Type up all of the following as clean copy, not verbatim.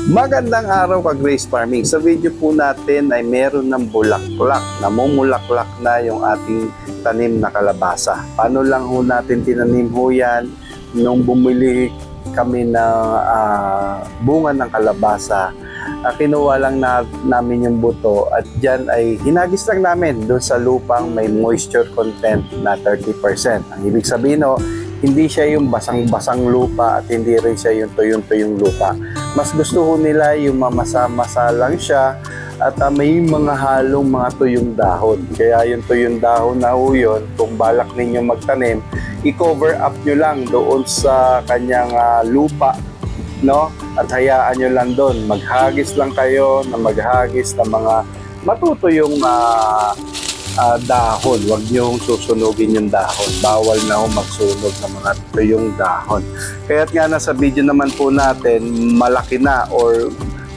Magandang araw ka Grace Farming. Sa video po natin ay meron ng bulaklak, namumulaklak na yung ating tanim na kalabasa. Paano lang ho natin tinanim ho yan? Nung bumili kami ng bunga ng kalabasa, kinuha lang namin yung buto at dyan ay hinagis lang namin doon sa lupang may moisture content na 30%. Ang ibig sabihin ho, hindi siya yung basang-basang lupa at hindi rin siya yung tuyong-tuyong lupa. Mas gusto ho nila yung mamasa-masa lang siya at may mga halong mga tuyong dahon. Kaya yung tuyong dahon na ho yun, kung balak ninyo magtanim, i-cover up nyo lang doon sa kanyang lupa, no? At hayaan nyo lang doon. Maghagis lang kayo na maghagis ng mga matutuyong dahon. Huwag nyo susunugin yung dahon. Bawal na ho magsunog ng mga tuyong dahon. Kaya't nga nasa video naman po natin, malaki na or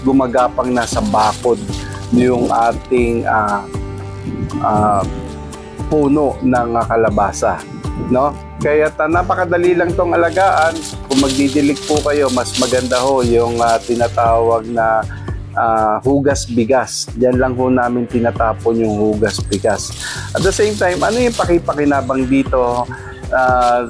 gumagapang na sa bakod yung ating puno ng kalabasa, no? Kaya napakadali lang tong alagaan. Kung magdidilig po kayo, mas maganda ho yung tinatawag na hugas bigas. Diyan lang ho namin tinatapon yung hugas bigas. At the same time, ano yung pakipakinabang dito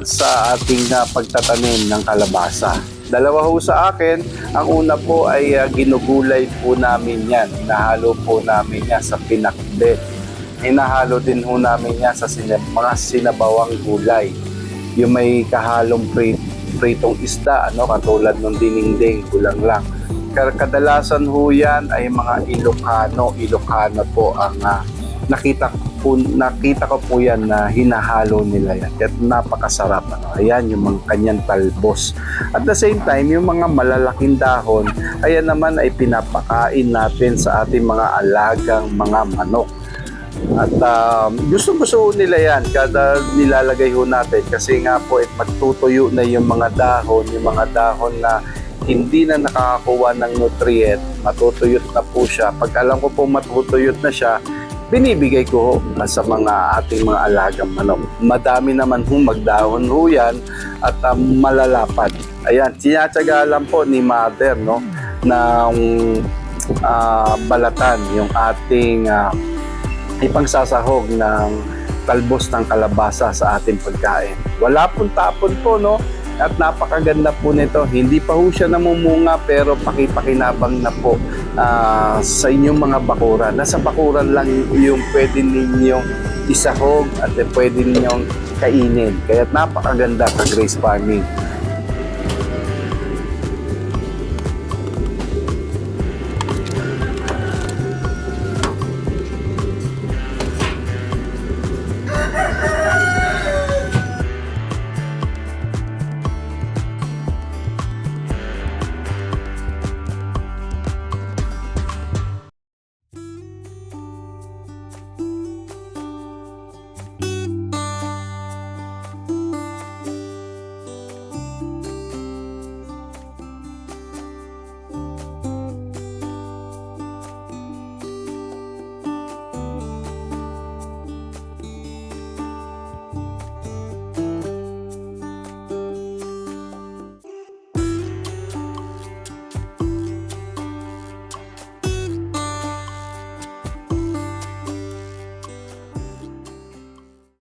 sa ating pagtatanim ng kalabasa? Dalawa ho sa akin. Ang una po ay ginugulay po namin yan. Hinahalo po namin yan sa pinakbet. Hinahalo din ho namin yan sa mga sinabawang gulay. Yung may kahalong pritong isda, katulad ng dinengdeng, kulang lang. Kadalasan ho yan ay mga Ilocano po ang nakita ko po yan na hinahalo nila yan. At napakasarap. Ayan yung mga kanyang talbos. At the same time, yung mga malalaking dahon, ayan naman ay pinapakain natin sa ating mga alagang mga manok. At gusto nila yan kada nilalagay ho natin kasi nga po magtutuyo na yung mga dahon na hindi na nakakakuha ng nutrient, matutuyot na po siya. Pag alam ko po matutuyot na siya, binibigay ko sa mga ating mga alagang manok. Madami naman magdahon ho yan at malalapad. Ayan, sinatsaga lang po ni Mother, no, ng balatan yung ating ipangsasahog ng talbos ng kalabasa sa ating pagkain. Wala pong tapon po, no? At napakaganda po nito. Hindi pa ho siya namumunga pero pakipakinabang na po sa inyong mga bakuran. Nasa bakuran lang yung pwede ninyong isahog at pwede ninyong kainin. Kaya napakaganda ka Grace Farming.